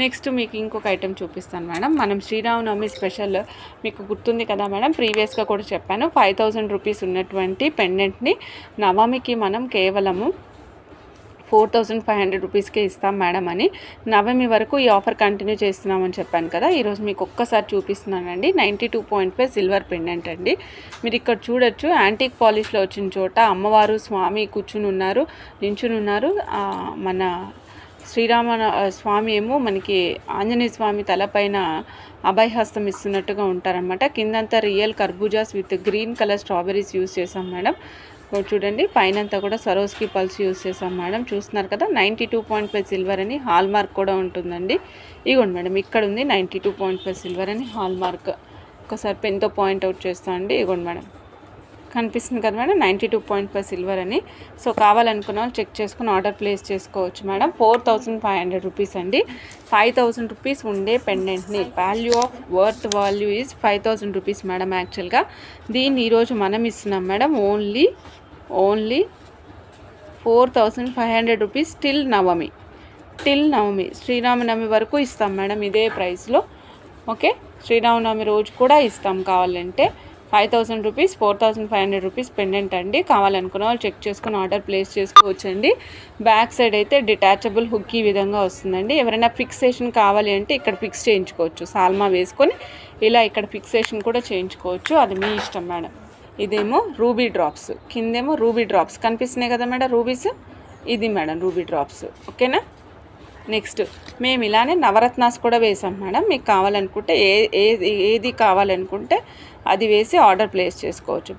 Next మీకు ఇంకొక item చూపిస్తాను మేడం. మనం శ్రీరామనవమి స్పెషల్ మీకు గుర్తుంది కదా మేడం, ప్రీవియస్గా కూడా చెప్పాను. 5000 రూపీస్ ఉన్నటువంటి పెండెంట్ని నవమికి మనం కేవలము 4500 రూపీస్కే ఇస్తాం మేడం అని. నవమి వరకు ఈ ఆఫర్ కంటిన్యూ చేస్తున్నామని చెప్పాను కదా. ఈరోజు మీకు ఒక్కసారి చూపిస్తున్నానండి. 92.5 సిల్వర్ పెండెంట్ అండి. మీరు ఇక్కడ చూడొచ్చు, యాంటిక్ పాలిష్లో వచ్చిన చోట అమ్మవారు స్వామి కూర్చుని ఉన్నారు, నించుని ఉన్నారు. మన శ్రీరామ స్వామి ఏమో మనకి ఆంజనేయ స్వామి తలపైన అభయహస్తం ఇస్తున్నట్టుగా ఉంటారనమాట. కిందంతా రియల్ కర్బూజాస్ with green colour strawberries use చేసాం మేడం. చూడండి, పైనంతా కూడా సరోస్కి పల్స్ యూస్ చేసాం మేడం. చూస్తున్నారు కదా, 92.5 సిల్వర్ అని హాల్ మార్క్ కూడా ఉంటుందండి. ఇగోండి మేడం, ఇక్కడ ఉంది 92.5 సిల్వర్ అని హాల్ మార్క్. ఒకసారి పెన్తో పాయింట్అవుట్ చేస్తాను అండి. ఇగోండి మేడం, కనిపిస్తుంది కదా మేడం, 92.5 సిల్వర్ అని. సో కావాలనుకున్న వాళ్ళు చెక్ చేసుకుని ఆర్డర్ ప్లేస్ చేసుకోవచ్చు మేడం. 4500 రూపీస్ అండి. 5000 రూపీస్ ఉండే పెండెంట్ని వాల్యూ ఈజ్ 5000 రూపీస్ మేడం. యాక్చువల్గా దీన్ని ఈరోజు మనం ఇస్తున్నాం madam only 4500 rupees till Navami Sriramanavami వరకు ఇస్తాం మేడం ఇదే ప్రైస్లో. ఓకే, శ్రీరామనవమి రోజు కూడా ఇస్తాం కావాలంటే. 5000 రూపీస్ 4500 రూపీస్ పెండెంట్ అండి. కావాలనుకున్న వాళ్ళు చెక్ చేసుకుని ఆర్డర్ ప్లేస్ చేసుకోవచ్చండి. బ్యాక్ సైడ్ అయితే డిటాచబుల్ హుక్ ఈ విధంగా వస్తుందండి. ఎవరైనా ఫిక్సేషన్ కావాలి అంటే ఇక్కడ ఫిక్స్ చేయించుకోవచ్చు. సాల్మా వేసుకొని ఇలా ఇక్కడ ఫిక్సేషన్ కూడా చేయించుకోవచ్చు, అది మీ ఇష్టం మేడం. ఇదేమో రూబీ డ్రాప్స్, కిందేమో రూబీ డ్రాప్స్ కనిపిస్తున్నాయి కదా మేడం, రూబీస్. ఇది మేడం రూబీ డ్రాప్స్. ఓకేనా. నెక్స్ట్ మేము ఇలానే నవరత్నాస్ కూడా వేసాం మేడం. మీకు కావాలనుకుంటే ఏది కావాలనుకుంటే అది వేసి ఆర్డర్ ప్లేస్ చేసుకోవచ్చు.